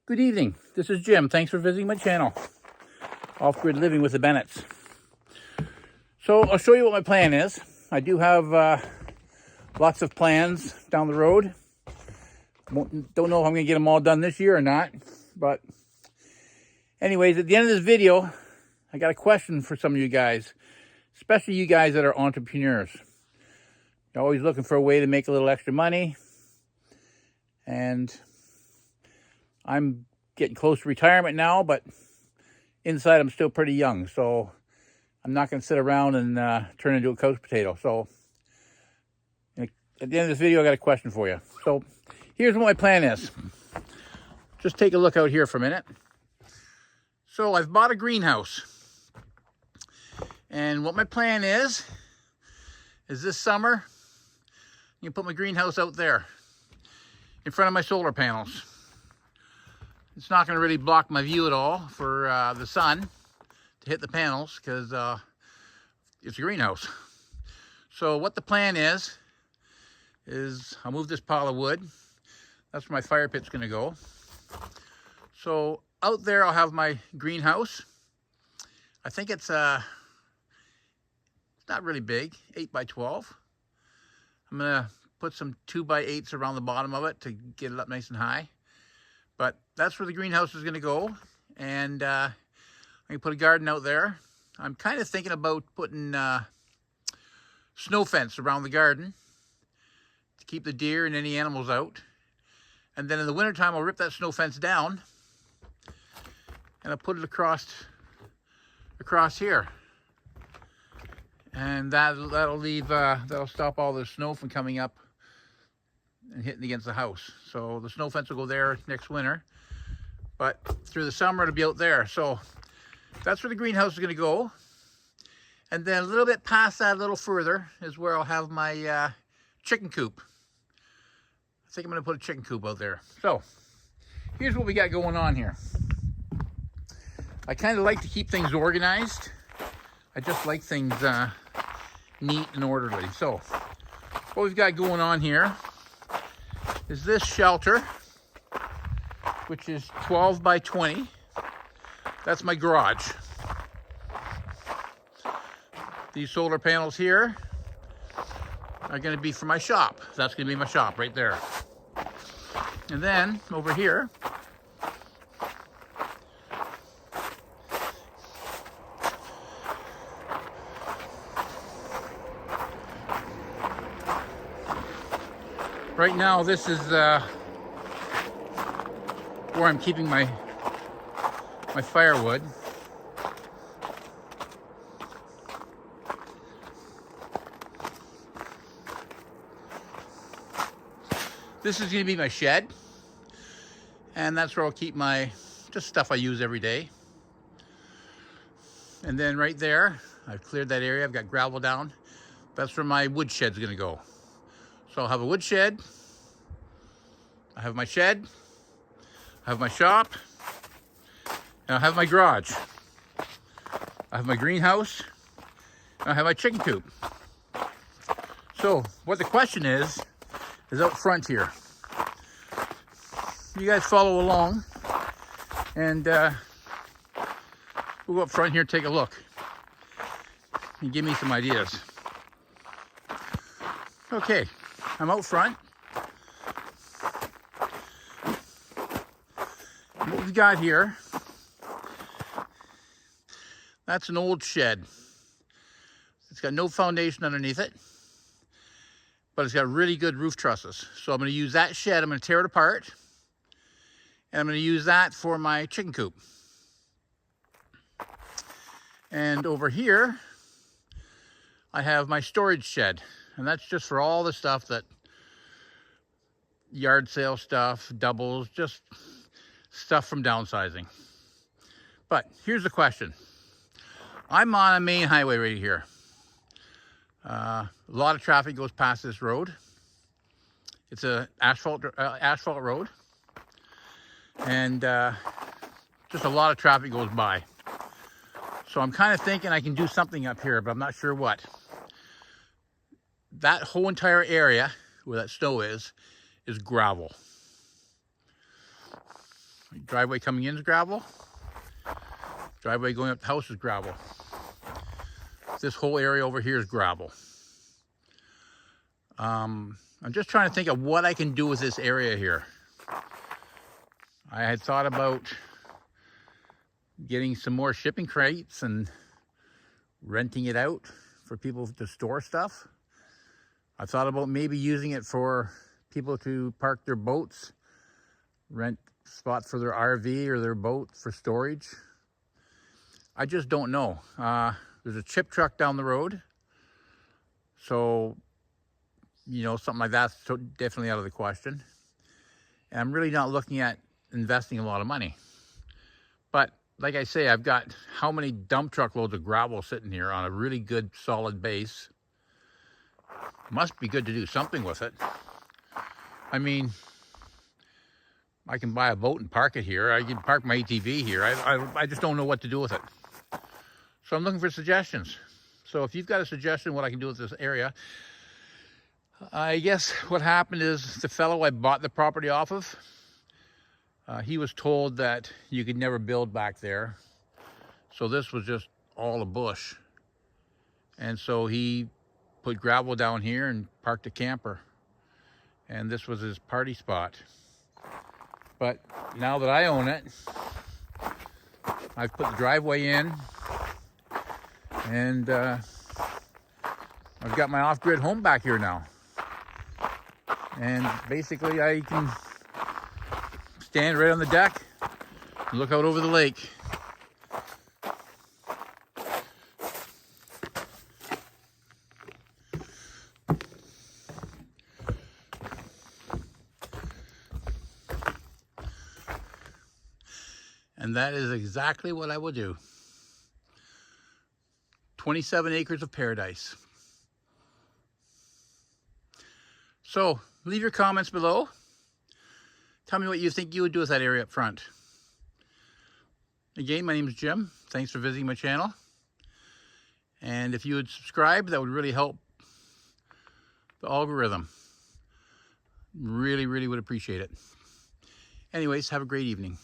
Good evening. This is Jim. Thanks for visiting my channel, Off-Grid Living with the Bennetts. So I'll show you what my plan is. I do have lots of plans down the road. Don't know if I'm going to get them all done this year or not. But anyways, at the end of this video, I got a question for some of you guys, especially you guys that are entrepreneurs. You're always looking for a way to make a little extra money. And I'm getting close to retirement now, but inside I'm still pretty young. So I'm not going to sit around and turn into a couch potato. So at the end of this video, I got a question for you. So here's what my plan is. Just take a look out here for a minute. So I've bought a greenhouse. And what my plan is this summer, you can put my greenhouse out there in front of my solar panels. It's not going to really block my view at all for the sun to hit the panels because it's a greenhouse. So what the plan is I'll move this pile of wood. That's where my fire pit's going to go. So out there I'll have my greenhouse. I think it's not really big, 8 by 12. I'm going to put some 2 by 8s around the bottom of it to get it up nice and high. But that's where the greenhouse is going to go. And I'm going to put a garden out there. I'm kind of thinking about putting snow fence around the garden to keep the deer and any animals out. And then in the wintertime, I'll rip that snow fence down and I'll put it across here. And that'll stop all the snow from coming up and hitting against the house. So the snow fence will go there next winter, but through the summer it'll be out there. So that's where the greenhouse is going to go. And then a little bit past that, a little further, is where I'll have my chicken coop. I think I'm going to put a chicken coop out there. So here's what we got going on here. I kind of like to keep things organized. I just like things neat and orderly. So what we've got going on here is this shelter, which is 12 by 20. That's my garage. These solar panels here are going to be for my shop. That's going to be my shop right there. And then over here, right now, this is where I'm keeping my firewood. This is going to be my shed, and that's where I'll keep my just stuff I use every day. And then right there, I've cleared that area. I've got gravel down. That's where my wood shed's going to go. So I'll have a wood shed, I have my shed, I have my shop, and I have my garage. I have my greenhouse, and I have my chicken coop. So what the question is out front here. You guys follow along, and we'll go up front here and take a look and give me some ideas. Okay. I'm out front. And what we've got here, that's an old shed. It's got no foundation underneath it, but it's got really good roof trusses. So I'm going to use that shed, I'm going to tear it apart, and I'm going to use that for my chicken coop. And over here, I have my storage shed. And that's just for all the stuff that, yard sale stuff, doubles, just stuff from downsizing. But here's the question. I'm on a main highway right here. A lot of traffic goes past this road. It's a asphalt road. And just a lot of traffic goes by. So I'm kind of thinking I can do something up here, but I'm not sure what. That whole entire area where that snow is gravel. Driveway coming in is gravel. Driveway going up the house is gravel. This whole area over here is gravel. I'm just trying to think of what I can do with this area here. I had thought about getting some more shipping crates and renting it out for people to store stuff. I thought about maybe using it for people to park their boats, rent spot for their RV or their boat for storage. I just don't know. There's a chip truck down the road. So, you know, something like that's definitely out of the question. And I'm really not looking at investing a lot of money. But like I say, I've got how many dump truck loads of gravel sitting here on a really good solid base. Must be good to do something with it. I mean, I can buy a boat and park it here. I can park my ATV here. I just don't know what to do with it. So I'm looking for suggestions. So if you've got a suggestion what I can do with this area, I guess what happened is the fellow I bought the property off of, he was told that you could never build back there. So this was just all a bush. And so he put gravel down here and parked a camper. And this was his party spot. But now that I own it, I've put the driveway in, and I've got my off-grid home back here now. And basically I can stand right on the deck and look out over the lake. And that is exactly what I will do. 27 acres of paradise. So, leave your comments below. Tell me what you think you would do with that area up front. Again, my name is Jim. Thanks for visiting my channel. And if you would subscribe, that would really help the algorithm. Really, really would appreciate it. Anyways, have a great evening.